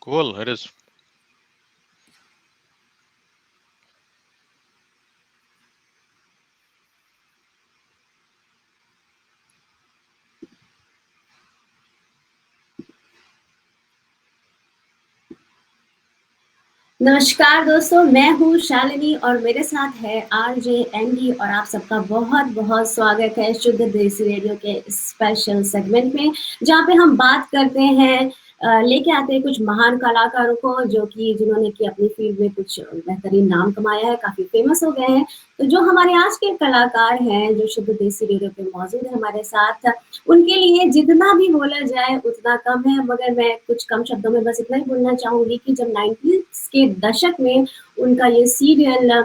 Cool, it is. नमस्कार दोस्तों, मैं हूँ शालिनी और मेरे साथ है आरजे एंडी और आप सबका बहुत बहुत स्वागत है शुद्ध देसी रेडियो के स्पेशल सेगमेंट में, जहाँ पे हम बात करते हैं लेके आते हैं कुछ महान कलाकारों को जो कि जिन्होंने कि अपनी फील्ड में कुछ बेहतरीन नाम कमाया है, काफी फेमस हो गए हैं। तो जो हमारे आज के कलाकार हैं जो शुद्ध देसी रेडियो पे मौजूद है हमारे साथ, उनके लिए जितना भी बोला जाए उतना कम है, मगर मैं कुछ कम शब्दों में बस इतना ही बोलना चाहूंगी कि जब 90s के दशक में उनका ये सीरियल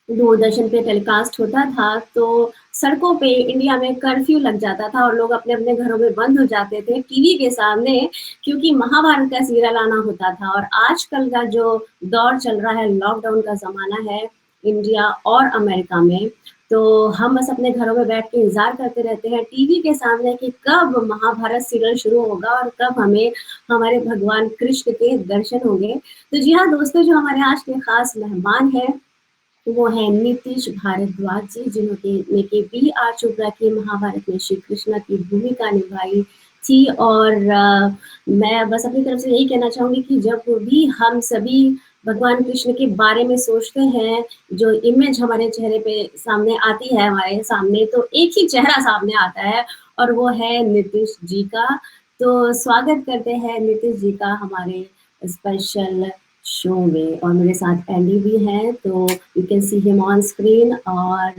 दूरदर्शन पे टेलीकास्ट होता था तो सड़कों पे इंडिया में कर्फ्यू लग जाता था और लोग अपने अपने घरों में बंद हो जाते थे टीवी के सामने, क्योंकि महाभारत का सीरियल आना होता था। और आजकल का जो दौर चल रहा है, लॉकडाउन का जमाना है इंडिया और अमेरिका में, तो हम बस अपने घरों में बैठ के इंतजार करते रहते हैं टीवी के सामने कि कब महाभारत सीरियल शुरू होगा और कब हमें हमारे भगवान कृष्ण के दर्शन होंगे। तो जी हाँ दोस्तों, जो हमारे आज के खास मेहमान हैं वो है नीतीश भारद्वाज जी, जिन्होंने के बी आर चोपड़ा के महाभारत में श्री कृष्ण की भूमिका निभाई थी। और मैं बस अपनी तरफ से यही कहना चाहूंगी कि जब भी हम सभी भगवान कृष्ण के बारे में सोचते हैं, जो इमेज हमारे चेहरे पे सामने आती है हमारे सामने, तो एक ही चेहरा सामने आता है और वो है नीतीश जी का। तो स्वागत करते हैं नीतीश जी का हमारे स्पेशल शो में। और मेरे साथ एंडी भी हैं, तो you can see him on screen. और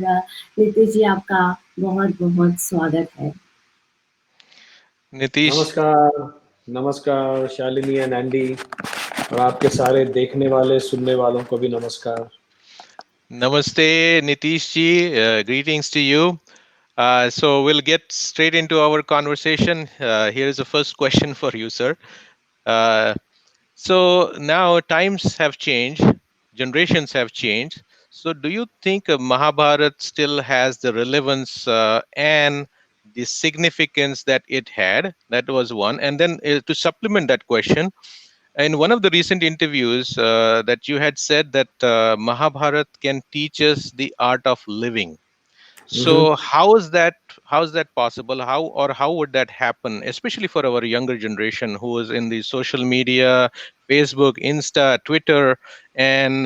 नीतीश जी, आपका बहुत बहुत स्वागत है। Nitish, नमस्कार। नमस्कार शालिनी एंड एंडी, और आपके सारे देखने वाले सुनने वालों को भी नमस्कार। Namaste, Nitish ji. Greetings to you. So we'll get straight into our conversation. Here is the first question for you, sir. Uh, so now times have changed, generations have changed. So do you think Mahabharat still has the relevance and the significance that it had? That was one. And then to supplement that question, in one of the recent interviews that you had said that Mahabharat can teach us the art of living. So how is that possible? How would that happen, especially for our younger generation who is in the social media, Facebook, Insta, Twitter, and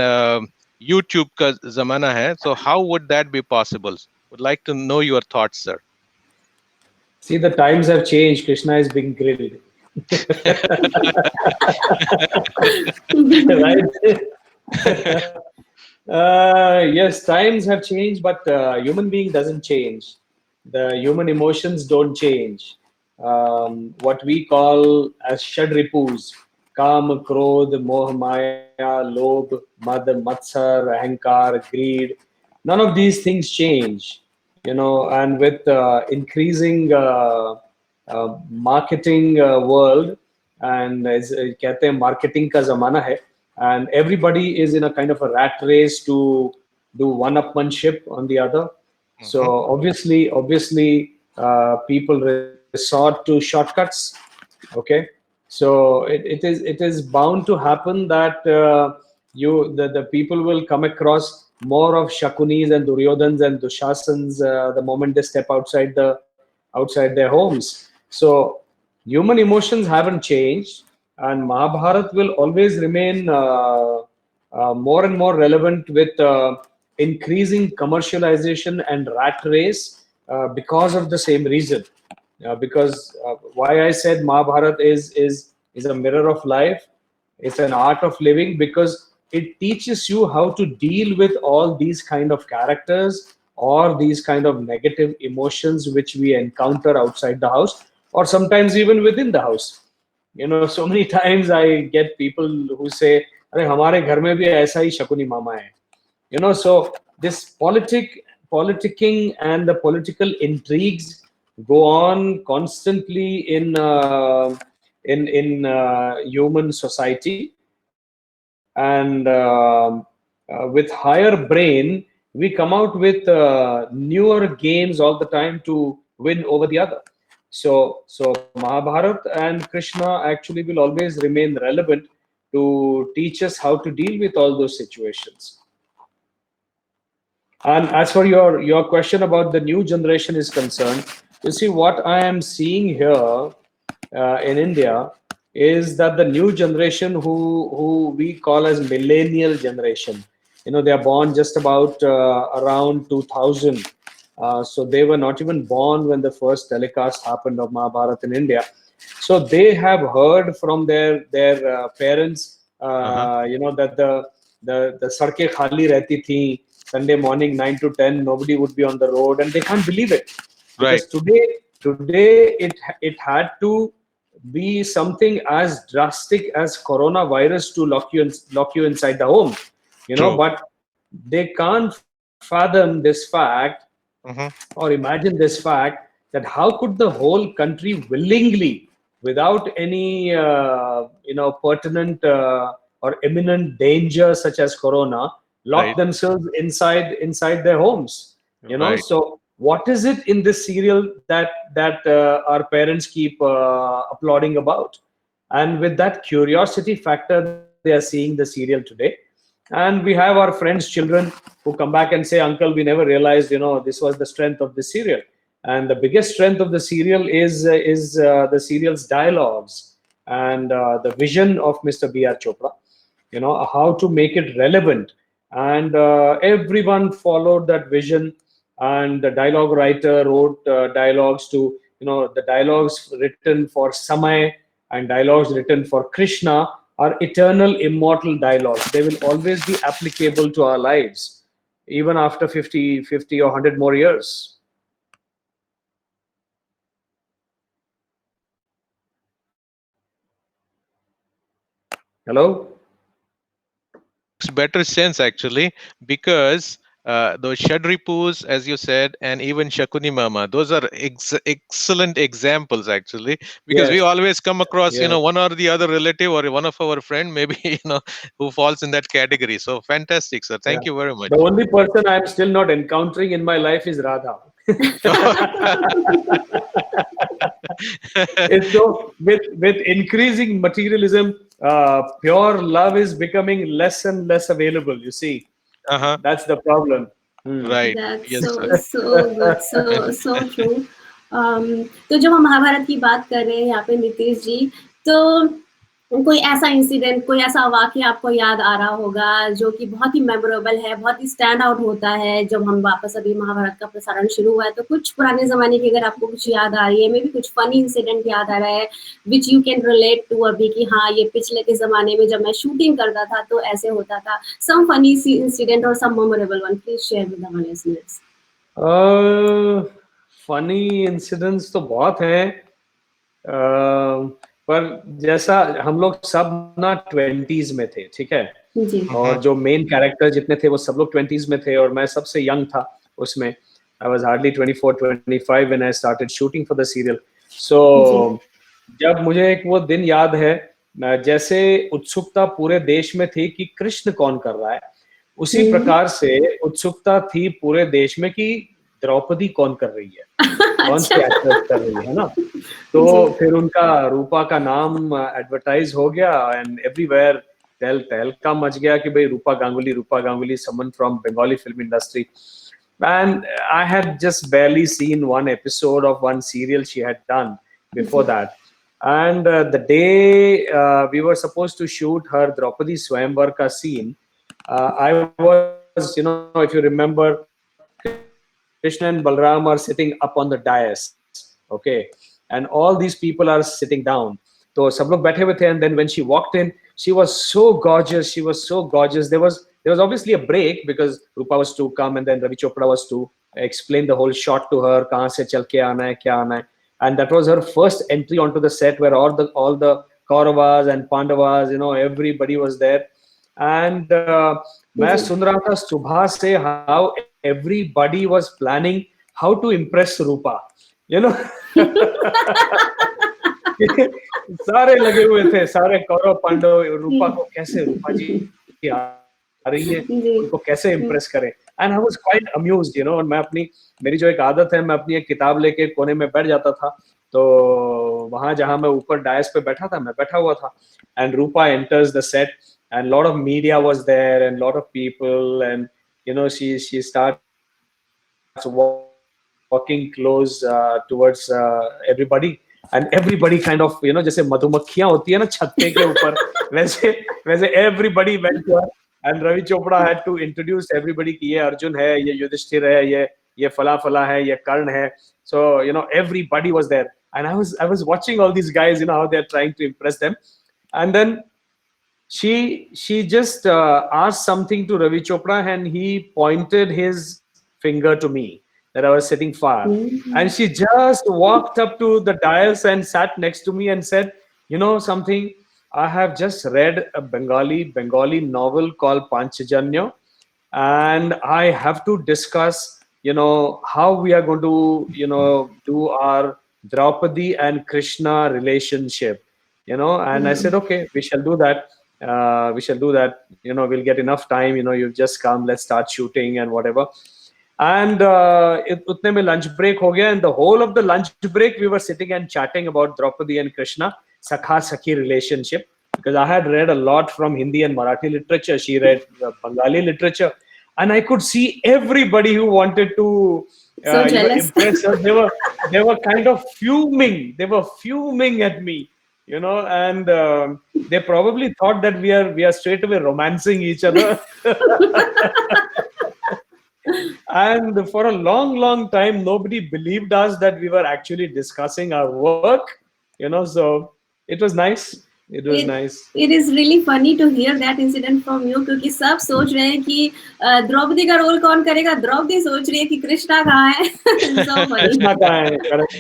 YouTube ka zamana hai. So how would that be possible? Would like to know your thoughts, sir. See, the times have changed. Krishna is being grilled. Right? Yes, times have changed, but human being doesn't change. The human emotions don't change. What we call as Shadripus, Kam, Krodh, Moh, Maya, Lobh, Mad, Matsar, Ahankar, Greed, none of these things change. And with increasing marketing world, and कहते हैं marketing का ज़माना है, and everybody is in a kind of a rat race to do one-upmanship on the other. So obviously, people resort to shortcuts. Okay, so it is bound to happen that the people will come across more of Shakunis and Duryodhans and Dushasans the moment they step outside their homes. So human emotions haven't changed, and Mahabharat will always remain more and more relevant with increasing commercialization and rat race because of the same reason. Because why I said Mahabharat is a mirror of life. It's an art of living because it teaches you how to deal with all these kind of characters or these kind of negative emotions which we encounter outside the house or sometimes even within the house. So many times I get people who say, "अरे हमारे घर में भी ऐसा ही शकुनी मामा है." So this politicking and the political intrigues go on constantly in human society, and with higher brain we come out with newer games all the time to win over the other. So Mahabharat and Krishna actually will always remain relevant to teach us how to deal with all those situations. And as for your question about the new generation is concerned, you see what I am seeing here in India is that the new generation who we call as millennial generation, you know, they are born just about around 2000. So they were not even born when the first telecast happened of Mahabharata in India. So they have heard from their parents, you know, that the sarke khali rehti thi. Sunday morning 9 to 10, nobody would be on the road, and they can't believe it Right. because today it had to be something as drastic as coronavirus to lock you inside the home, you know. True. But they can't fathom this fact Mm-hmm. or imagine this fact that how could the whole country willingly, without any you know, pertinent or imminent danger such as corona, lock Right. themselves inside their homes, you know. Right. So what is it in this serial that our parents keep applauding about? And with that curiosity factor, they are seeing the serial today. And we have our friends' children who come back and say, "Uncle, we never realized, you know, this was the strength of the serial." And the biggest strength of the serial is the serial's dialogues and the vision of Mr. B.R. Chopra. You know, how to make it relevant, and everyone followed that vision. And the dialogue writer wrote dialogues to, you know, the dialogues written for Samay and dialogues written for Krishna are eternal, immortal dialogues. They will always be applicable to our lives, even after 50 or 100 more years. Hello? Better sense actually, because those Shadripus, as you said, and even Shakuni Mama, those are excellent examples actually, because we Yes, always come across, yes. one or the other relative or one of our friend, maybe, who falls in that category. So fantastic, sir. Yeah. Thank you very much. The only person I'm still not encountering in my life is Radha. It's so with increasing materialism, pure love is becoming less and less available. You see, Uh-huh. that's the problem. Hmm. Right. That's Yes, sir. so good, so true. तो जब हम महाभारत की बात कर रहे हैं यहाँ पे नीतीश जी, तो कोई ऐसा इंसिडेंट, कोई ऐसा वाकया आपको याद आ रहा होगा जो कि बहुत ही मेमोरेबल है, बहुत ही स्टैंड आउट होता है जब हम वापस अभी महाभारत का प्रसारण शुरू हुआ है, तो कुछ पुराने जमाने की अगर आपको कुछ याद आ रही है, मे बी कुछ फनी इंसिडेंट याद आ रहा है which you can relate to अभी कि हाँ ये पिछले के जमाने में जब मैं शूटिंग करता था तो ऐसे होता था, सम फनी इंसिडेंट और some memorable one, please share with our listeners. Funny incidents तो बहुत हैं, पर जैसा हम लोग सब ना 20s में थे, ठीक है, जी और जो मेन कैरेक्टर जितने थे वो सब लोग 20s में थे और मैं सबसे यंग था उसमें. I was hardly 24-25 when I started shooting for the serial. So जब मुझे एक वो दिन याद है, जैसे उत्सुकता पूरे देश में थी कि कृष्ण कौन कर रहा है, उसी प्रकार से उत्सुकता थी पूरे देश में कि द्रौपदी कौन कर रही है, कौन सी एक्ट्रेस कर रही है ना. तो फिर उनका रूपा का नाम एडवर्टाइज हो गया एंड एवरीवेयर तहलका मच गया कि भाई Rupa Ganguly, someone from Bengali film industry. And I had just barely seen one episode of one serial she had done before that. And the day we were supposed to shoot her Draupadi Swayamvar ka scene, I was, you know, if you remember, Krishna and Balram are sitting up on the dais, okay, and all these people are sitting down. So sab log baithe hue the, and then when she walked in, she was so gorgeous. There was obviously a break because Rupa was to come and then Ravi Chopra was to explain the whole shot to her, kahan se chal ke aana hai, kya aana hai. And that was her first entry onto the set where all the Kauravas and Pandavas, you know, everybody was there. And मैं सुन रहा था सुबह से how everybody was planning how to impress Rupa, you know. सारे लगे हुए थे, सारे कौरव पांडव रूपा को कैसे, रूपा जी आ रही है, उनको कैसे इम्प्रेस करें. And I was quite amused, you know. और मैं अपनी, मेरी जो एक आदत है, मैं अपनी एक किताब लेके कोने में बैठ जाता था तो वहां जहां मैं ऊपर डायस पे बैठा था, मैं बैठा हुआ था, and Rupa enters the set, and lot of media was there and lot of people, and she starts walking close towards everybody, and everybody kind of जैसे मधुमक्खियां होती है ना छत्ते के ऊपर, वैसे वैसे everybody went to her, and Ravi Chopra had to introduce everybody कि ये अर्जुन है, ये युधिष्ठिर है, ये फला फला है, ये कर्ण है. So everybody was there, and I was watching all these guys, how they're trying to impress them. And then she just asked something to Ravi Chopra, and he pointed his finger to me that I was sitting far. Mhm. And she just walked up to the dais and sat next to me and said, something, I have just read a Bengali novel called Panchajanya, and I have to discuss, how we are going to, do our Draupadi and Krishna relationship, and I said, okay, we shall do that. We'll get enough time. You've just come, let's start shooting and whatever. And utne mein lunch break ho gaya, and the whole of the lunch break we were sitting and chatting about Draupadi and Krishna, Sakha Sakhi relationship, because I had read a lot from Hindi and Marathi literature. She read Bengali literature, and I could see everybody who wanted to So jealous. impress her. They were kind of fuming. They were fuming at me, and they probably thought that we are straight away romancing each other. And for a long time, nobody believed us that we were actually discussing our work, so it was nice. It was nice. It is really funny to hear that incident from you, क्योंकि सब सोच रहे हैं कि द्रौपदी का role कौन करेगा. द्रौपदी सोच रही है कि कृष्णा कहाँ है. So funny. कृष्णा कहाँ है, correct.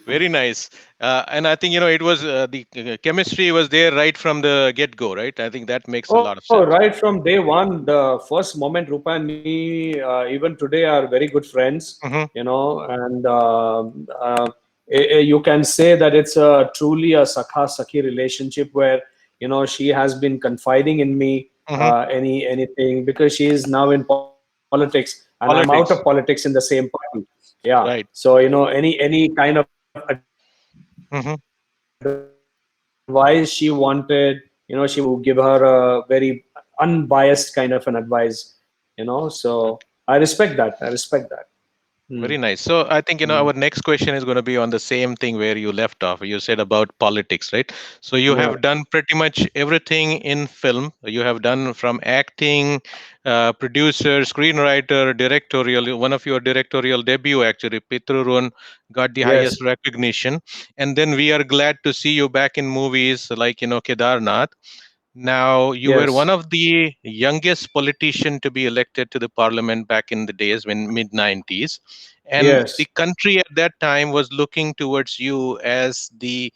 Very nice. And I think, it was the chemistry was there right from the get-go, right? I think that makes a lot of sense. Right from day one, the first moment, Rupa and me, even today, are very good friends, Mhm. And you can say that it's truly a Sakha Sakhi relationship where, she has been confiding in me, Mhm. anything, because she is now in politics, and I'm out Politics. of politics in the same party. Yeah. Right. So, any kind of Mhm. advice she wanted, she would give her a very unbiased kind of an advice, so I respect that. Very nice. So I think, our next question is going to be on the same thing where you left off. You said about politics, right? So you Yeah. have done pretty much everything in film. You have done from acting, producer, screenwriter, directorial. One of your directorial debut, actually, Pitrurun, got the Yes. highest recognition. And then we are glad to see you back in movies like, Kedarnath. Now, you were one Yes. of the youngest politician to be elected to the parliament back in the days when mid 90s. And the Yes. country at that time was looking towards you as the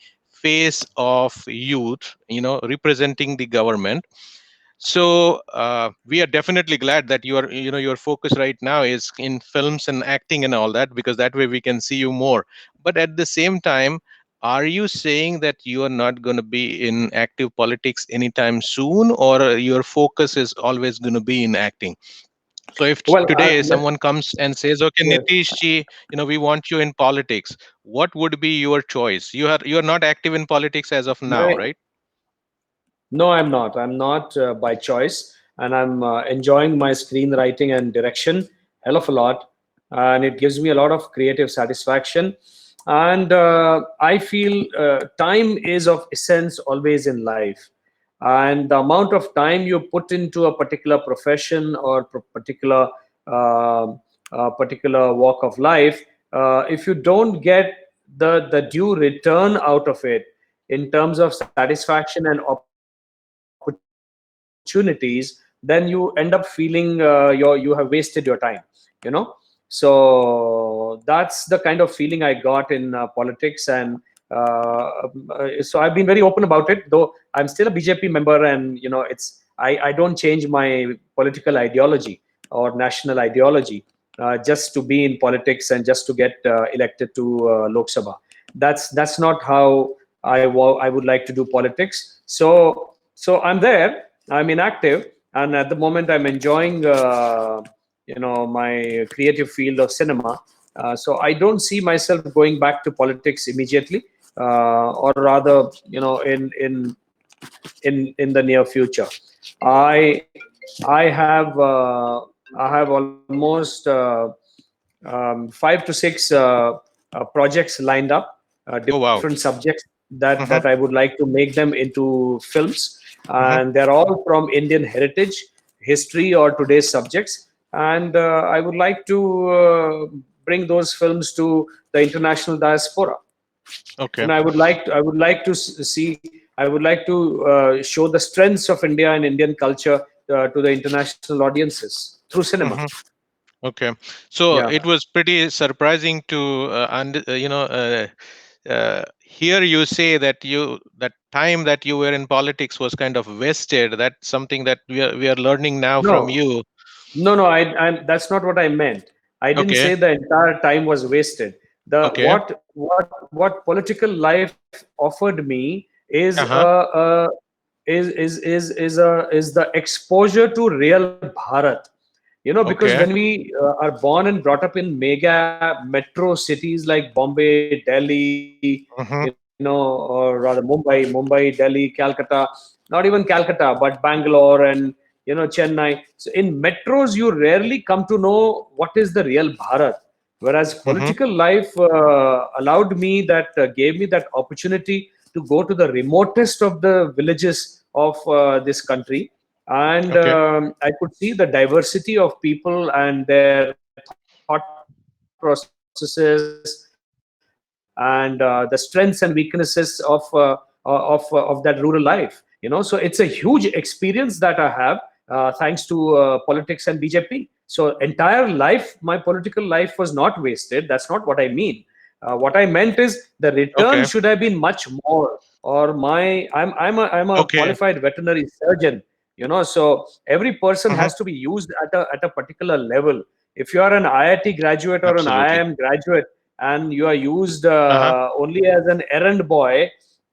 face of youth, representing the government. So we are definitely glad that your focus right now is in films and acting and all that, because that way we can see you more. But at the same time, are you saying that you are not going to be in active politics anytime soon, or your focus is always going to be in acting? So if Well, today someone comes and says, "Okay, yes. Nitish ji, we want you in politics," what would be your choice? You are not active in politics as of now, My, right? no, I'm not. I'm not by choice, and I'm enjoying my screenwriting and direction hell of a lot, and it gives me a lot of creative satisfaction. And I feel time is of essence always in life, and the amount of time you put into a particular profession or uh, particular walk of life, if you don't get the due return out of it in terms of satisfaction and opportunities, then you end up feeling you have wasted your time, you know. So that's the kind of feeling I got in politics, and so I've been very open about it, though I'm still a BJP member, and it's I don't change my political ideology or national ideology just to be in politics and just to get elected to Lok Sabha. That's not how I would like to do politics. So I'm there. I'm inactive, and at the moment I'm enjoying my creative field of cinema, So I don't see myself going back to politics immediately, or rather, in the near future. I I have uh, I have almost 5 to 6 projects lined up, Oh, wow. different subjects that Uh-huh. I would like to make them into films, Uh-huh. and they're all from Indian heritage, history, or today's subjects. And I would like to bring those films to the international diaspora. Okay. I would like to show the strengths of India and Indian culture to the international audiences through cinema. Mhm. Okay. So Yeah. it was pretty surprising to hear you say that that time that you were in politics was kind of wasted. That's something that we are learning now from No, you. no. That's not what I meant. I didn't Okay. say the entire time was wasted. The Okay. what political life offered me Uh-huh. is the exposure to real Bharat. Because when Okay. we are born and brought up in mega metro cities like Bombay, Delhi, Uh-huh. or rather Mumbai, Delhi, Calcutta, not even Calcutta, but Bangalore and Chennai. So in metros, you rarely come to know what is the real Bharat. Whereas Uh-huh. political life gave me that opportunity to go to the remotest of the villages of this country, and Okay. I could see the diversity of people and their thought processes, and the strengths and weaknesses of that rural life. So it's a huge experience that I have, thanks to politics and BJP. So entire life, my political life was not wasted. That's not what I mean. What I meant is the return should have been much Okay. more. Or I'm a qualified veterinary Okay. surgeon. So every person has to be used Uh-huh. at a particular level. If you are an IIT graduate or an IIM Absolutely. graduate and you are used Uh-huh. only as an errand boy,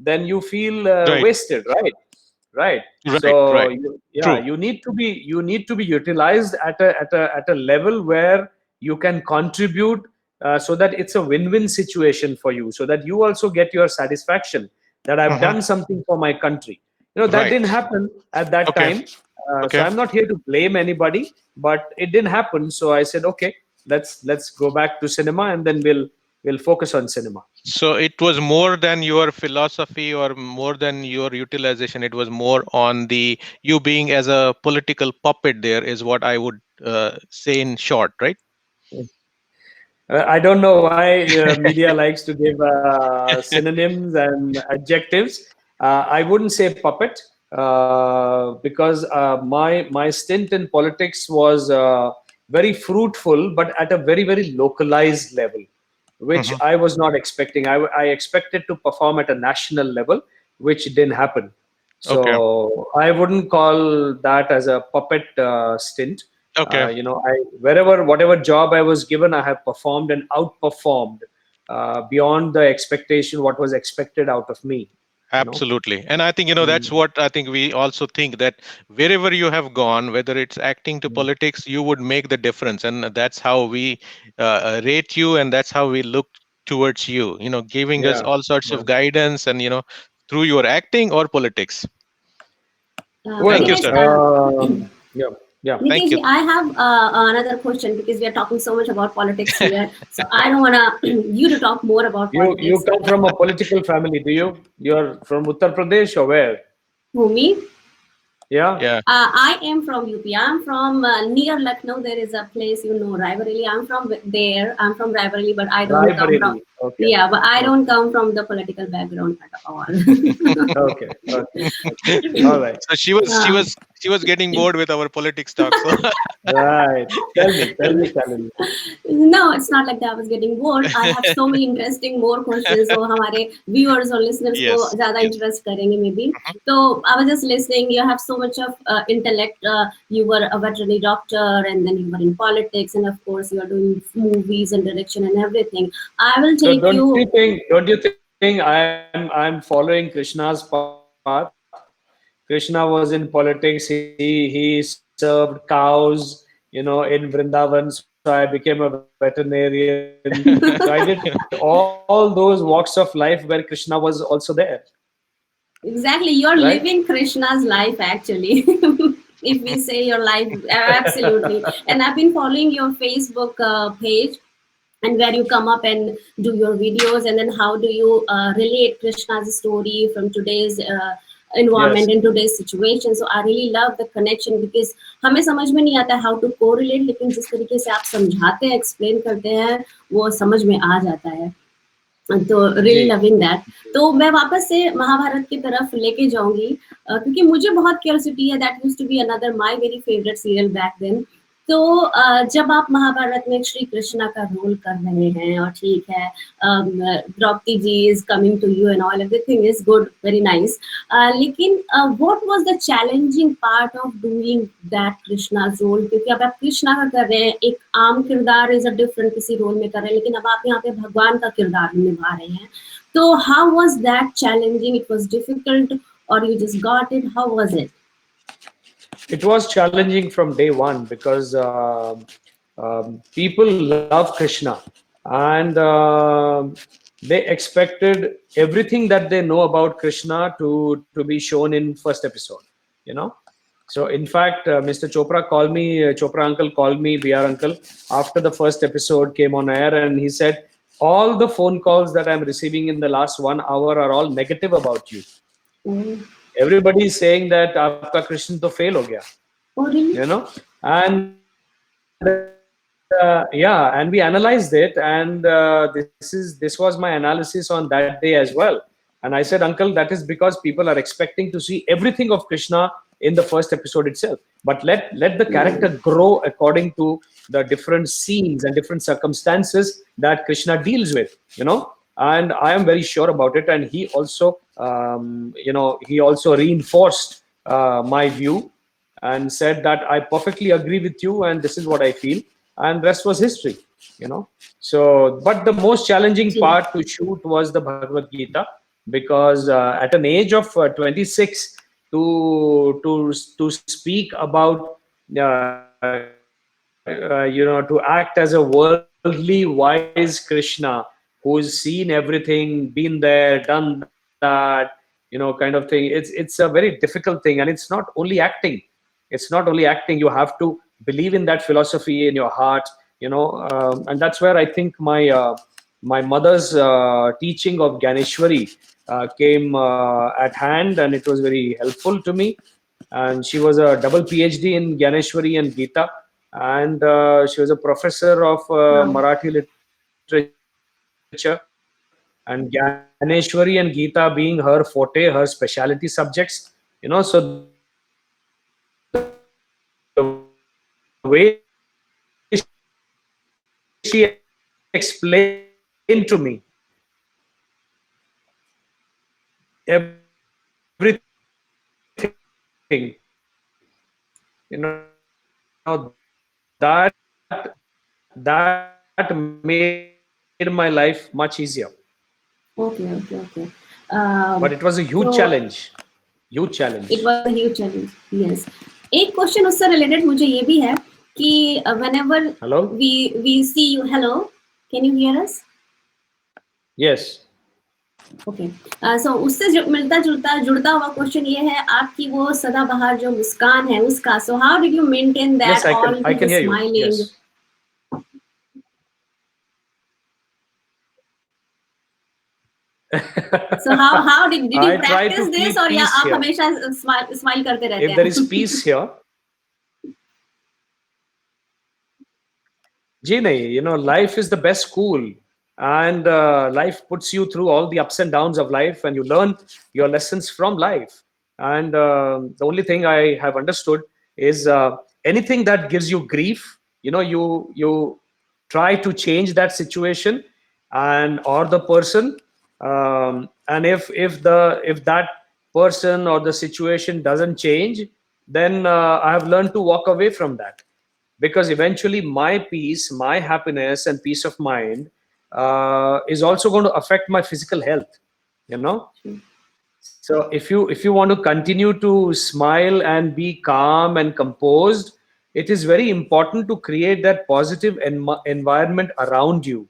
then you feel Right. wasted, right? Right. So Right. yeah, True. you need to be utilized at a level where you can contribute, so that it's a win-win situation for you, so that you also get your satisfaction that I've Uh-huh. done something for my country. That Right. didn't happen at that Okay. time. So Okay. I'm not here to blame anybody, but it didn't happen. So I said, okay, let's go back to cinema, and then we'll focus on cinema. So it was more than your philosophy or more than your utilization. It was more on the you being as a political puppet there is what I would say in short, right? I don't know why media likes to give synonyms and adjectives. I wouldn't say puppet, because my stint in politics was very fruitful, but at a very localized level, which Mhm. I was not expecting. I expected to perform at a national level, which didn't happen. Okay. So I wouldn't call that as a puppet stint. Okay. I whatever job I was given, I have performed and outperformed beyond the expectation, what was expected out of me. You know. Absolutely. And I think, that's Mm. what I think we also think that wherever you have gone, whether it's acting to Mm. politics, you would make the difference. And that's how we rate you and that's how we look towards you, giving us Yeah. all sorts Yeah. of guidance and, through your acting or politics. Thank you, Well, Nikhilesh, sir. yeah. Yeah. Thank you. Nikhilesh, I have another question because we are talking so much about politics here. So I don't want to you to talk more about You politics. come from a political family, do you? You're from Uttar Pradesh or where? Who me? Yeah. Yeah. I am from UP. I'm from near Lucknow. There is a place Raebareli. I'm from there. I'm from Raebareli, but I don't come from. Raebareli. Okay. Yeah, but I don't Okay. come from the political background at all. Okay. Okay. Okay. All right. So she uh, was she was getting bored with our politics talk. So Right. Tell me, Shalini. No, it's not like that. I was getting bored. I have so many interesting more questions. So हमारे viewers और listeners को yes, ज़्यादा yes. interest करेंगे maybe. Mhm. So I was just listening. You have so much of intellect. You were a veterinary doctor, and then you were in politics, and of course you are doing movies and direction and everything. I will So take you. don't you think I'm following Krishna's path? Krishna was in politics. He served cows, in Vrindavan. So I became a veterinarian. So I did all those walks of life where Krishna was also there. Exactly, you're Right? living Krishna's life actually. If we say your life, absolutely. And I've been following your Facebook page, and where you come up and do your videos, and then how do you relate Krishna's story from today's environment Yes. and today's situation. So I really love the connection, because हमें समझ में नहीं आता how to correlate, लेकिन जिस तरीके से आप समझाते हैं, explain करते हैं, वो समझ में आ जाता है. तो रियली जी. Loving that. तो मैं वापस से महाभारत की तरफ लेके जाऊंगी, क्योंकि मुझे बहुत क्यूरियोसिटी है. That used to be another my very favourite serial back then. तो जब आप महाभारत में श्री कृष्णा का रोल कर रहे हैं, और ठीक है, Draupadi ji is coming to you and all, everything is good, very nice, लेकिन what was the challenging part of doing that Krishna role? क्योंकि अब आप कृष्णा का कर रहे हैं, एक आम किरदार इज अ डिफरेंट किसी रोल में कर रहे हैं, लेकिन अब आप यहाँ पे भगवान का किरदार निभा रहे हैं. तो how was that challenging? It was difficult और you just got it? How was it? It was challenging from day one because people love Krishna, and they expected everything that they know about Krishna to be shown in first episode. You know, so in fact, Mr. Chopra called me, Chopra uncle called me, BR uncle, after the first episode came on air, and he said, all the phone calls that I'm receiving in the last 1 hour are all negative about you. Everybody is saying that आपका कृष्ण तो fail हो गया. Oh, really? You know, and yeah, and we analyzed it, and this was my analysis on that day as well. And I said, uncle, that is because people are expecting to see everything of Krishna in the first episode itself, but let the character grow according to the different scenes and different circumstances that Krishna deals with, you know. And I am very sure about it, and he also he also reinforced my view and said that I perfectly agree with you, and this is what I feel, and rest was history, you know. So, but the most challenging part to shoot was the Bhagavad Gita, because at an age of 26, to speak about to act as a worldly wise Krishna who's seen everything, been there, done that, kind of thing. It's a very difficult thing, and it's not only acting. It's not only acting. You have to believe in that philosophy in your heart, and that's where I think my mother's teaching of Ganeshwari came at hand, and it was very helpful to me. And she was a double PhD in Ganeshwari and Gita, and she was a professor of Marathi literature, and Ganeshwari and Gita being her forte, her specialty subjects, so the way she explained to me everything, that made my life much easier. Okay. But it was a huge challenge. Huge challenge. It was a huge challenge. Yes. एक question उससे related मुझे ये भी है कि whenever Hello? we see you, hello, can you hear us? Yes. Okay. So उससे मिलता जुड़ता हुआ क्वेश्चन ये है, आपकी वो सदाबहार जो मुस्कान है उसका. So how did you maintain that? Yes, I can hear you. Yes. So how did you I try practice to this, keep or या peace आप here. हमेशा स्माइल करते रहते हैं? If there is peace here, जी नहीं, life is the best school, and life puts you through all the ups and downs of life, and you learn your lessons from life. And the only thing I have understood is anything that gives you grief, you try to change that situation and or the person, and if that person or the situation doesn't change, then I have learned to walk away from that, because eventually my peace, my happiness and peace of mind is also going to affect my physical health. So if you want to continue to smile and be calm and composed, it is very important to create that positive environment around you.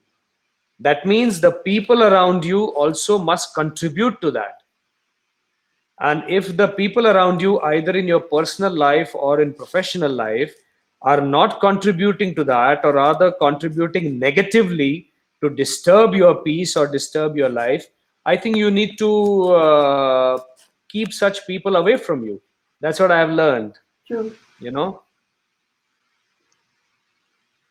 That means the people around you also must contribute to that. And if the people around you, either in your personal life or in professional life, are not contributing to that, or rather contributing negatively to disturb your peace or disturb your life, I think you need to keep such people away from you. That's what I have learned. True. You know,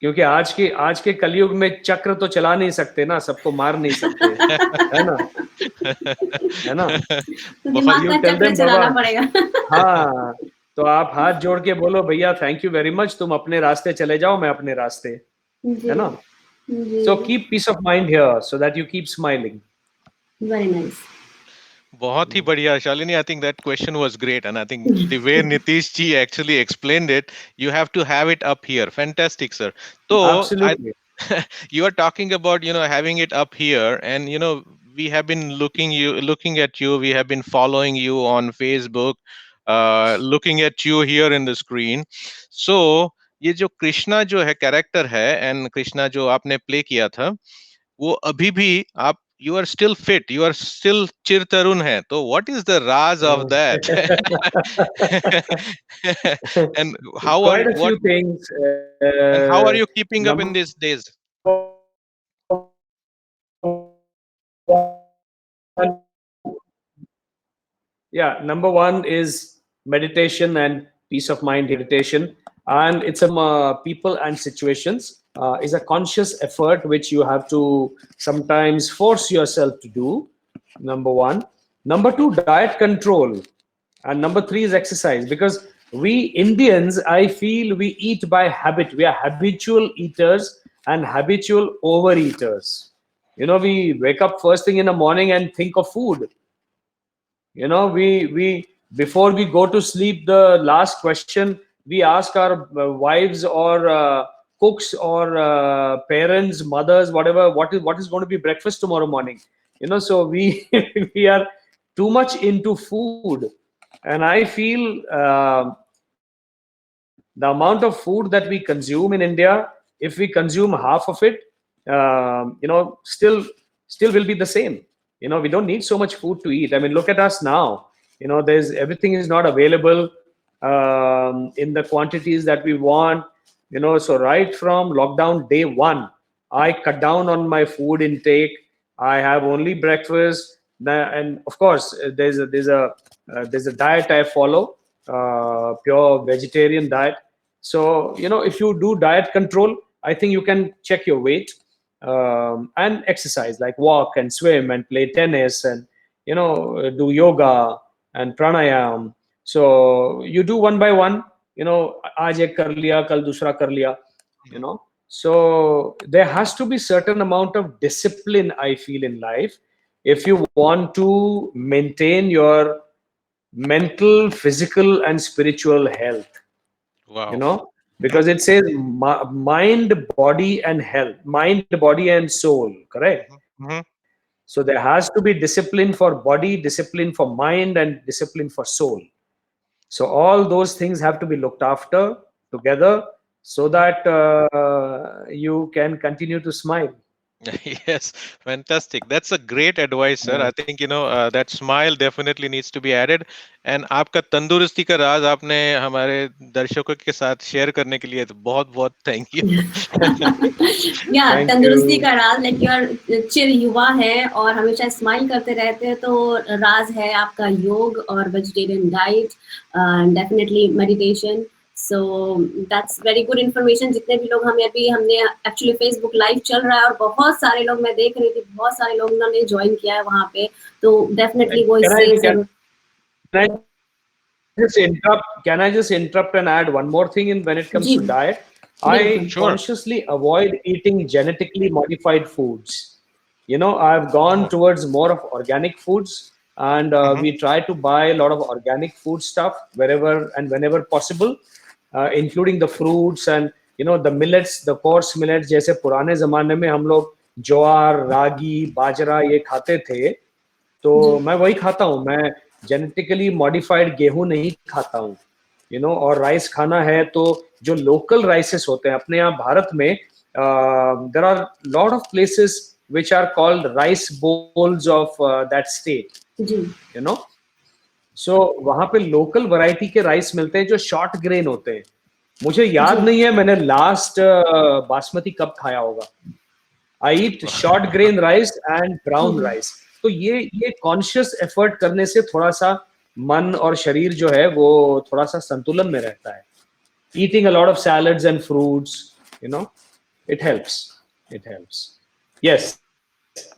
क्योंकि आज के कलयुग में चक्र तो चला नहीं सकते ना, सबको मार नहीं सकते, है ना, है ना. तो दिमाग का चक्र चलाना पड़ेगा. हाँ, तो आप हाथ जोड़ के बोलो भैया थैंक यू वेरी मच, तुम अपने रास्ते चले जाओ, मैं अपने रास्ते, है ना. So keep peace of mind here so that you keep smiling. Very nice. बहुत ही बढ़िया, Shalini. I think that question was great, and I think the way Nitish ji actually explained it, you have to have it up here. Fantastic, sir. So Absolutely. you are talking about, having it up here, and we have been looking at you. We have been following you on Facebook, looking at you here in the screen. So ये जो कृष्णा जो है character है, and Krishna जो आपने play किया था, वो अभी भी आप you are still fit, you are still चिर तरुण है. तो what is the raz of that? And how are Quite a few things. and how are you keeping up in these days? Yeah, number one is meditation and peace of mind meditation, and it's people and situations is a conscious effort which you have to sometimes force yourself to do. Number one. Number two, diet control, and number three is exercise, because we Indians, I feel, we eat by habit. We are habitual eaters and habitual overeaters. We wake up first thing in the morning and think of food. We before we go to sleep, the last question we ask our wives or cooks or parents, mothers, whatever, what is going to be breakfast tomorrow morning. So we we are too much into food, and I feel the amount of food that we consume in India, if we consume half of it, still will be the same. We don't need so much food to eat. I mean, look at us now. There's everything is not available in the quantities that we want. So right from lockdown day one, I cut down on my food intake. I have only breakfast, and of course, there's a diet I follow, pure vegetarian diet. So if you do diet control, I think you can check your weight, and exercise, like walk and swim and play tennis and do yoga and pranayam. So you do one by one. आज एक कर लिया, कल दूसरा कर लिया. So there has to be certain amount of discipline, I feel, in life, if you want to maintain your mental, physical, and spiritual health. Wow. Because it says mind, body, and health, mind, body, and soul, correct? Mm-hmm. So there has to be discipline for body, discipline for mind, and discipline for soul. So all those things have to be looked after together, so that you can continue to smile. Yes, fantastic. That's a great advice, sir. I think that smile definitely needs to be added. And आपका तंदुरुस्ती का राज आपने हमारे दर्शकों के साथ share करने के लिए तो बहुत बहुत थैंक यू. या तंदुरुस्ती का राज, लाइक यू चिर युवा है और हमेशा स्माइल करते रहते हैं, तो राज है आपका योग और vegetarian diet, definitely meditation. So that's very good information. जितने भी लोग हमने एक्चुअली फेसबुक लाइव चल रहा है और बहुत सारे लोग, मैं देख रही थी, बहुत सारे लोग उन्होंने ज्वाइन किया है वहाँ पे, तो डेफिनेटली वो इससे Can I just interrupt and add one more thing in when it comes to diet? I consciously avoid eating genetically modified foods. I've gone towards more of organic foods, and we try to buy a lot of organic food stuff wherever and whenever possible, including the fruits and the millets, the coarse millets. जैसे पुराने जमाने में हम लोग ज्वार, रागी, बाजरा ये खाते थे, तो मैं वही खाता हूँ. मैं जेनेटिकली मॉडिफाइड गेहूं नहीं खाता हूँ. यू नो, और राइस खाना है तो जो लोकल राइसेस होते हैं अपने यहाँ भारत में, there are lot of places which are called rice bowls of that state, जी यू नो. सो वहां पे लोकल वैरायटी के राइस मिलते हैं जो शॉर्ट ग्रेन होते हैं. मुझे याद जी नहीं है मैंने लास्ट बासमती कब खाया होगा. I eat short grain rice and brown rice. तो ये कॉन्शियस एफर्ट करने से थोड़ा सा मन और शरीर जो है वो थोड़ा सा संतुलन में रहता है. Eating a lot of salads and fruits, you know, it helps. It helps. Yes,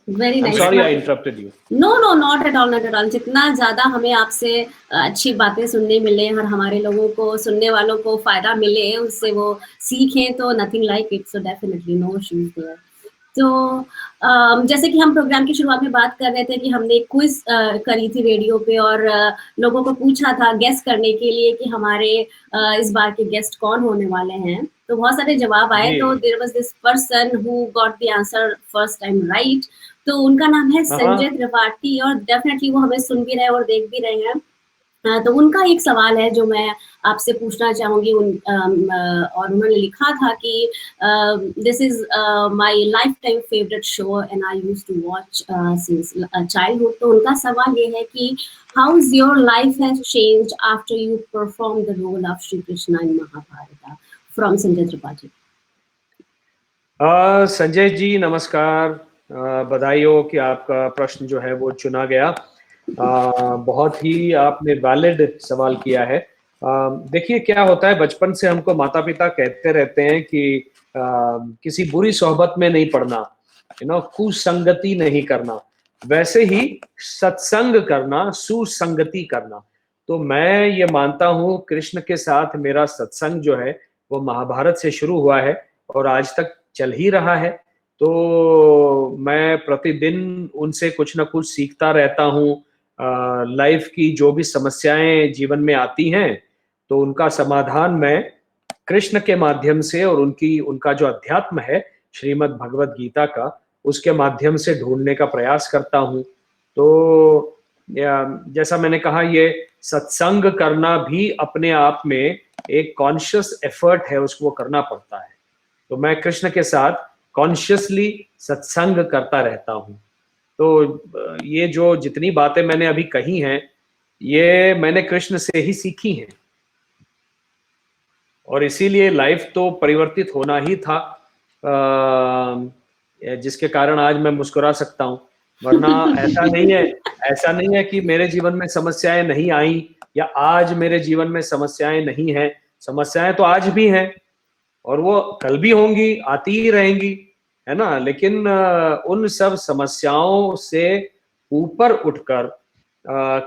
very I am nice. Sorry I interrupted you. No no, not at all, not at all. जितना ज्यादा हमें आपसे अच्छी बातें सुनने मिले और हमारे लोगों को, सुनने वालों को फायदा मिले, उससे वो सीखें, तो nothing like it. So definitely no issues there. तो जैसे कि हम प्रोग्राम की शुरुआत में बात कर रहे थे कि हमने क्विज करी थी रेडियो पे, और लोगों को पूछा था गेस्ट करने के लिए कि हमारे इस बार के गेस्ट कौन होने वाले हैं. तो बहुत सारे जवाब आए. जी. तो there was this person who got the answer first time right. तो उनका नाम है संजय त्रिपाठी, और डेफिनेटली वो हमें सुन भी रहे हैं और देख भी रहे हैं. तो उनका एक सवाल है जो मैं आपसे पूछना चाहूंगी. और उन्होंने लिखा था कि this is my lifetime favourite show and I used to watch since childhood. तो उनका सवाल ये है कि how is your life has changed after you perform the role of Shri Krishna in Mahabharat. From Sanjay Tripathi. Sanjay ji नमस्कार. बधाई हो कि आपका प्रश्न जो है वो चुना गया. बहुत ही आपने वैलिड सवाल किया है. देखिए क्या होता है, बचपन से हमको माता पिता कहते रहते हैं कि किसी बुरी सोहबत में नहीं पड़ना, यू नो, कुसंगति नहीं करना. वैसे ही सत्संग करना, सुसंगति करना. तो मैं ये मानता हूँ कृष्ण के साथ मेरा सत्संग जो है वो महाभारत से शुरू हुआ है और आज तक चल ही रहा है. तो मैं प्रतिदिन उनसे कुछ ना कुछ सीखता रहता हूँ. लाइफ की जो भी समस्याएं जीवन में आती हैं तो उनका समाधान मैं कृष्ण के माध्यम से और उनका जो अध्यात्म है श्रीमद् भगवत गीता का, उसके माध्यम से ढूंढने का प्रयास करता हूँ. तो जैसा मैंने कहा, ये सत्संग करना भी अपने आप में एक कॉन्शियस एफर्ट है, उसको करना पड़ता है. तो मैं कृष्ण के साथ कॉन्शियसली सत्संग करता रहता हूँ. तो ये जो जितनी बातें मैंने अभी कही हैं ये मैंने कृष्ण से ही सीखी हैं और इसीलिए लाइफ तो परिवर्तित होना ही था, जिसके कारण आज मैं मुस्कुरा सकता हूँ. वरना ऐसा नहीं है कि मेरे जीवन में समस्याएं नहीं आई या आज मेरे जीवन में समस्याएं नहीं हैं. समस्याएं तो आज भी हैं और वो कल भी होंगी, आती ही रहेंगी, है ना. लेकिन उन सब समस्याओं से ऊपर उठकर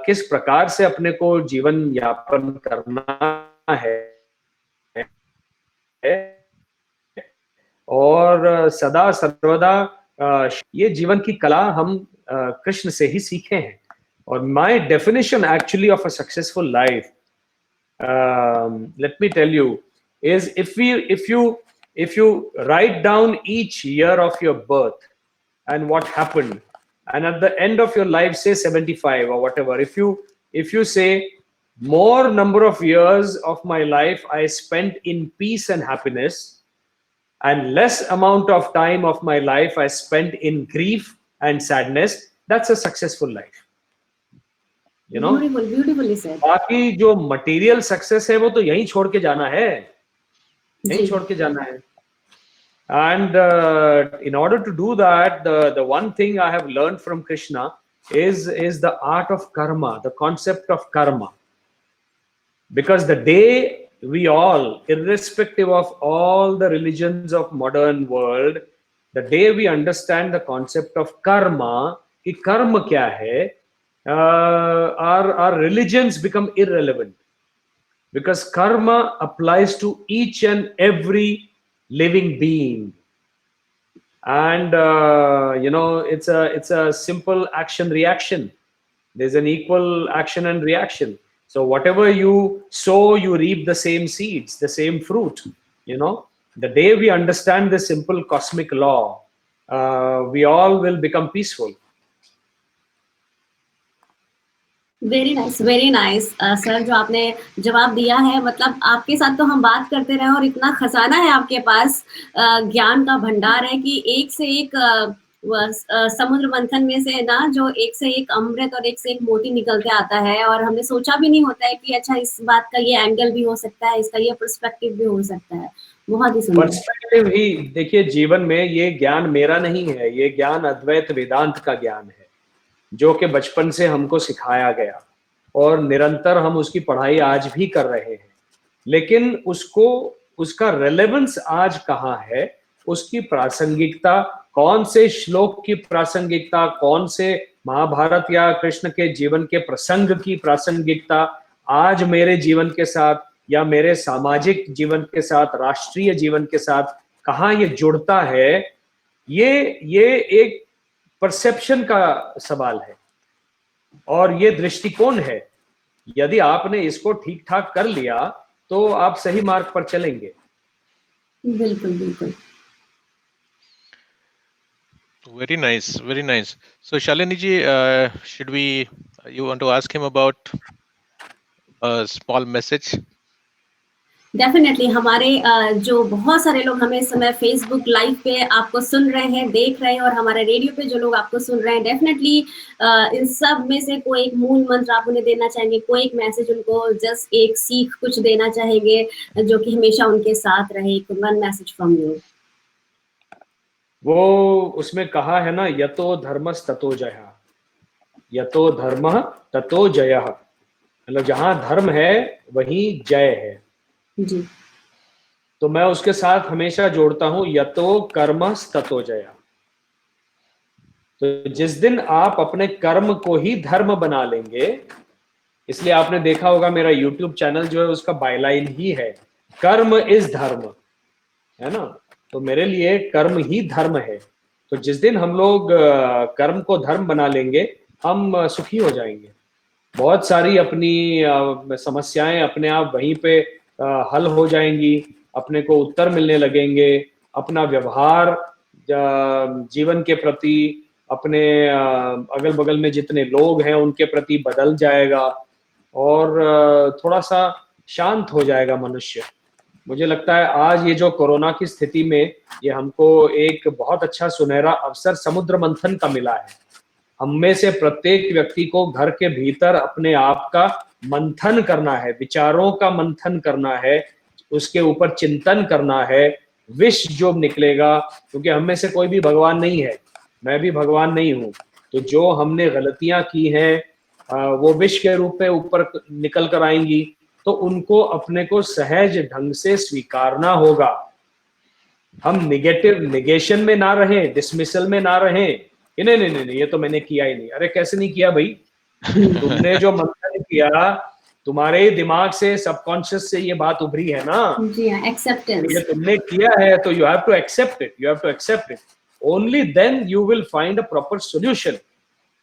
किस प्रकार से अपने को जीवन यापन करना है और सदा सर्वदा ये जीवन की कला हम कृष्ण से ही सीखे हैं. और my definition actually of a successful life, let me tell you, is if you write down each year of your birth and what happened, and at the end of your life, say 75 or whatever, if you say more number of years of my life I spent in peace and happiness, and less amount of time of my life I spent in grief and sadness, that's a successful life. You know, beautifully said. बाकी जो material success है वो तो यहीं छोड़ के जाना है, यहीं छोड़ के जाना है. And in order to do that, the one thing I have learned from Krishna is the art of karma, the concept of karma. Because the day we all, irrespective of all the religions of modern world, the day we understand the concept of karma, कि कर्म क्या है, our religions become irrelevant, because karma applies to each and every living being. And you know, it's a simple action reaction. There's an equal action and reaction. So whatever you sow, you reap the same seeds, the same fruit. You know, the day we understand this simple cosmic law, we all will become peaceful. Very nice sir, जो आपने जवाब दिया है, मतलब आपके साथ तो हम बात करते रहे और इतना खजाना है आपके पास, ज्ञान का भंडार है कि एक से एक समुद्र मंथन में से ना, जो एक से एक अमृत और एक से एक मोती निकलते आता है, और हमने सोचा भी नहीं होता है कि अच्छा इस बात का ये एंगल भी हो सकता है, इसका ये पर्सपेक्टिव भी हो सकता है। बहुत ही सुंदर। पर्सपेक्टिव ही देखिए, जीवन में ये ज्ञान मेरा नहीं है, ये ज्ञान अद्वैत वेदांत का ज्ञान है, जो कि बचपन से हमको सिखाया गया और निरंतर हम उसकी पढ़ाई आज भी कर रहे हैं। लेकिन उसको, उसका रेलेवेंस आज कहाँ है, उसकी प्रासंगिकता, कौन से श्लोक की प्रासंगिकता, कौन से महाभारत या कृष्ण के जीवन के प्रसंग की प्रासंगिकता आज मेरे जीवन के साथ या मेरे सामाजिक जीवन के साथ, राष्ट्रीय जीवन के साथ कहाँ ये जुड़ता है, ये एक परसेप्शन का सवाल है और ये दृष्टिकोण है। यदि आपने इसको ठीक ठाक कर लिया तो आप सही मार्ग पर चलेंगे। बिल्कुल बिल्कुल। Very nice, very nice. So Shalini ji, should we? You want to ask him about a small message? Definitely हमारे जो बहुत सारे लोग हमें इस समय फेसबुक लाइव पे आपको सुन रहे हैं, देख रहे हैं, और हमारे रेडियो पे जो लोग आपको सुन रहे हैं, डेफिनेटली इन सब में से कोई एक मूल मंत्र आप उन्हें देना चाहेंगे, कोई एक मैसेज उनको, जस्ट एक सीख कुछ देना चाहेंगे जो कि हमेशा उनके साथ रहे, वन मैसेज फ्रॉम यू। वो उसमें कहा है ना, यतो धर्मस् ततो जयः, यतो धर्मः ततो जयः, मतलब जहां धर्म है वहीं जय है जी। तो मैं उसके साथ हमेशा जोड़ता हूं यतो कर्मस् ततो जयः। तो जिस दिन आप अपने कर्म को ही धर्म बना लेंगे, इसलिए आपने देखा होगा मेरा YouTube चैनल जो है उसका बायलाइन ही है, कर्म इज धर्म, है ना। तो मेरे लिए कर्म ही धर्म है। तो जिस दिन हम लोग कर्म को धर्म बना लेंगे, हम सुखी हो जाएंगे। बहुत सारी अपनी समस्याएं अपने आप वहीं पे हल हो जाएंगी, अपने को उत्तर मिलने लगेंगे, अपना व्यवहार जीवन के प्रति, अपने अगल बगल में जितने लोग हैं उनके प्रति बदल जाएगा और थोड़ा सा शांत हो जाएगा मनुष्य। मुझे लगता है आज ये जो कोरोना की स्थिति में ये हमको एक बहुत अच्छा सुनहरा अवसर समुद्र मंथन का मिला है। हम में से प्रत्येक व्यक्ति को घर के भीतर अपने आप का मंथन करना है, विचारों का मंथन करना है, उसके ऊपर चिंतन करना है। विष जो निकलेगा, क्योंकि हम में से कोई भी भगवान नहीं है, मैं भी भगवान नहीं हूँ, तो जो हमने गलतियां की हैं वो विष के रूप में ऊपर निकल कर आएंगी, तो उनको अपने को सहज ढंग से स्वीकारना होगा। हम निगेटिव निगेशन में ना रहें, डिसमिसल में ना रहें, नहीं नहीं नहीं ये तो मैंने किया ही नहीं। अरे कैसे नहीं किया भाई? तुमने जो मंथन किया, तुम्हारे दिमाग से, सबकॉन्शियस से ये बात उभरी है ना। जी हाँ, एक्सेप्टेंस। ये तुमने किया है तो you have to accept it, you have to accept it. Only then you will find a proper solution.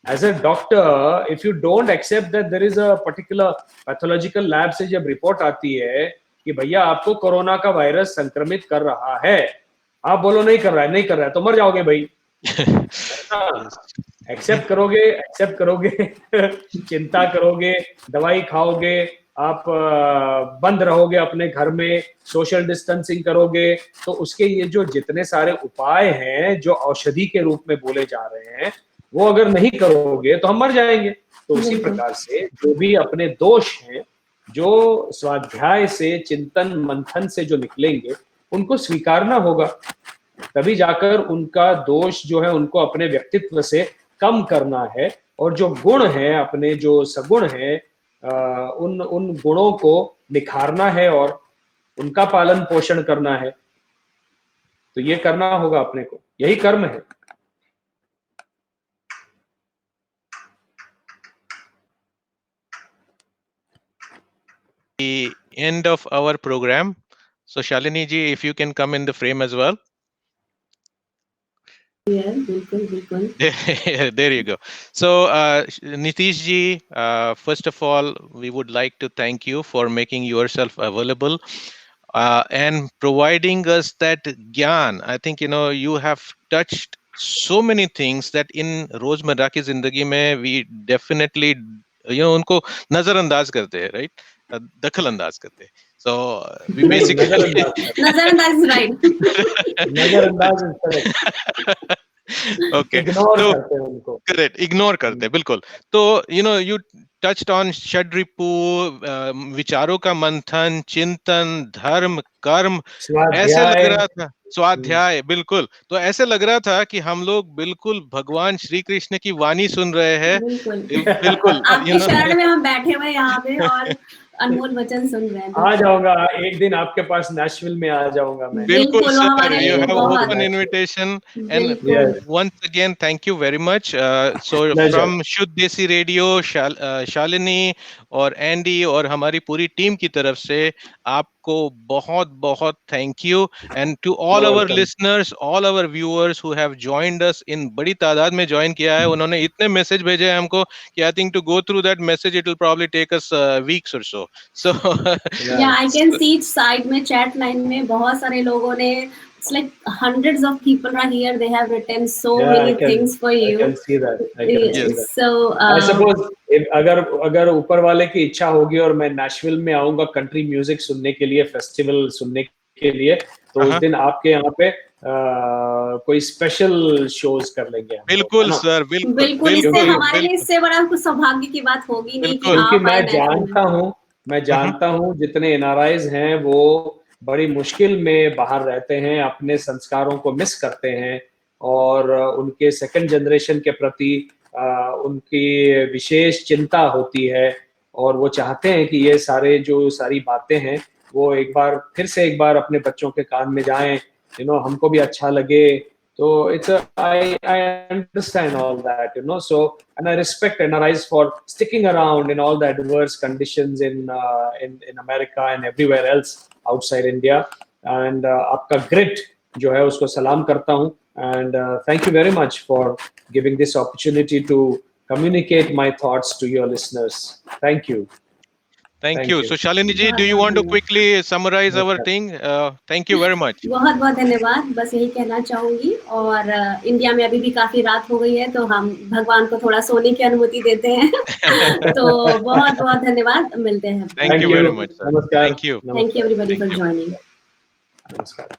As a doctor, if you don't accept that there is a particular pathological lab से जब report आती है कि भैया आपको corona का virus संक्रमित कर रहा है, आप बोलो नहीं कर रहा है, नहीं कर रहा है, तो मर जाओगे भाई। एक्सेप्ट करोगे चिंता करोगे, दवाई खाओगे, आप बंद रहोगे अपने घर में, सोशल डिस्टेंसिंग करोगे, तो उसके ये जो जितने सारे उपाय हैं जो औषधि के रूप में बोले जा रहे हैं, वो अगर नहीं करोगे तो हम मर जाएंगे। तो उसी प्रकार से जो भी अपने दोष हैं, जो स्वाध्याय से, चिंतन मंथन से जो निकलेंगे, उनको स्वीकारना होगा, तभी जाकर उनका दोष जो है उनको अपने व्यक्तित्व से कम करना है, और जो गुण हैं अपने, जो सगुण हैं, उन गुणों को निखारना है और उनका पालन पोषण करना है। तो ये करना होगा अपने को, यही कर्म है। The end of our program. So Shalini ji, if you can come in the frame as well. Yeah, bilkul. There you go. So Nitish ji, first of all, we would like to thank you for making yourself available and providing us that gyan. I think you have touched so many things that in Rozmarra ki Zindagi mein we definitely उनको नजरअंदाज करते हैं, right, दखल अंदाज करते हैं. So we basically नजरअंदाज is right. नजरअंदाज is correct. okay, ignore so करते हैं उनको. करेक्ट, इग्नोर करते हैं, बिल्कुल. तो यू टच्ड ऑन षड्रिपु, विचारों का मंथन, चिंतन, धर्म, कर्म. ऐसे लग स्वाध्याय. रहा था, स्वाध्याय, बिल्कुल. तो ऐसे लग रहा था कि हम लोग बिल्कुल भगवान श्री कृष्ण की वाणी सुन रहे हैं. बिल्कुल, आपके शरण में हम बैठे हुए यहाँ पे और अनमोल वचन सुन रहे हैं. आ जाऊंगा एक दिन आपके पास, नेशविल में आ जाऊंगा मैं. बिल्कुल बिल्कुल, सर, हमारे you लिए have बहुत open invitation, and बिल्कुल. once again thank you very much. So Pleasure. from शुद्ध देसी रेडियो, शालिनी और एंडी और हमारी पूरी टीम की तरफ से आपको बहुत बहुत thank you. And to all You're our welcome. Listeners, all our viewers who have joined us, इन बड़ी तादाद में ज्वाइन किया है. उन्होंने इतने मैसेज भेजे हैं हमको कि I think to go through that message it will probably take us weeks और सो. सो या आई कैन सी साइड में चैट लाइन में बहुत सारे लोगों ने, it's like hundreds of people are here, they have written so many things for you. I can see that. I can see that. So I suppose अगर ऊपर वाले की इच्छा होगी और मैं नेशविल में आऊंगा कंट्री म्यूजिक सुनने के लिए, फेस्टिवल सुनने के लिए, तो उस दिन आपके यहाँ पे कोई स्पेशल शोज कर लेंगे. बिल्कुल सर, बिल्कुल. इससे हमारे लिए इससे बड़ा कुछ सौभाग्य की बात होगी नहीं कि क्योंकि आप मैं जानता हूँ जितने एनआरआईज हैं वो बड़ी मुश्किल में बाहर रहते हैं, अपने संस्कारों को मिस करते हैं और उनके सेकंड जनरेशन के प्रति उनकी विशेष चिंता होती है और वो चाहते हैं कि ये सारी बातें हैं वो फिर से एक बार अपने बच्चों के कान में जाएं, हमको भी अच्छा लगे. So I understand all that, so, and I respect NRIs for sticking around in all the adverse conditions in America and everywhere else outside India. And आपका grit जो है उसको सलाम करता हूँ. And thank you very much for giving this opportunity to communicate my thoughts to your listeners. Thank you. Thank you. So Shalini ji, do you want to quickly summarize our thing? Thank you very much. बहुत बहुत धन्यवाद. बस यही कहना चाहूंगी. और India में अभी भी काफी रात हो गई है तो हम भगवान को थोड़ा सोने की अनुमति देते हैं. तो बहुत बहुत धन्यवाद. मिलते हैं. Thank you very much, sir. नमस्कार. Thank you. Thank you everybody for joining. नमस्कार.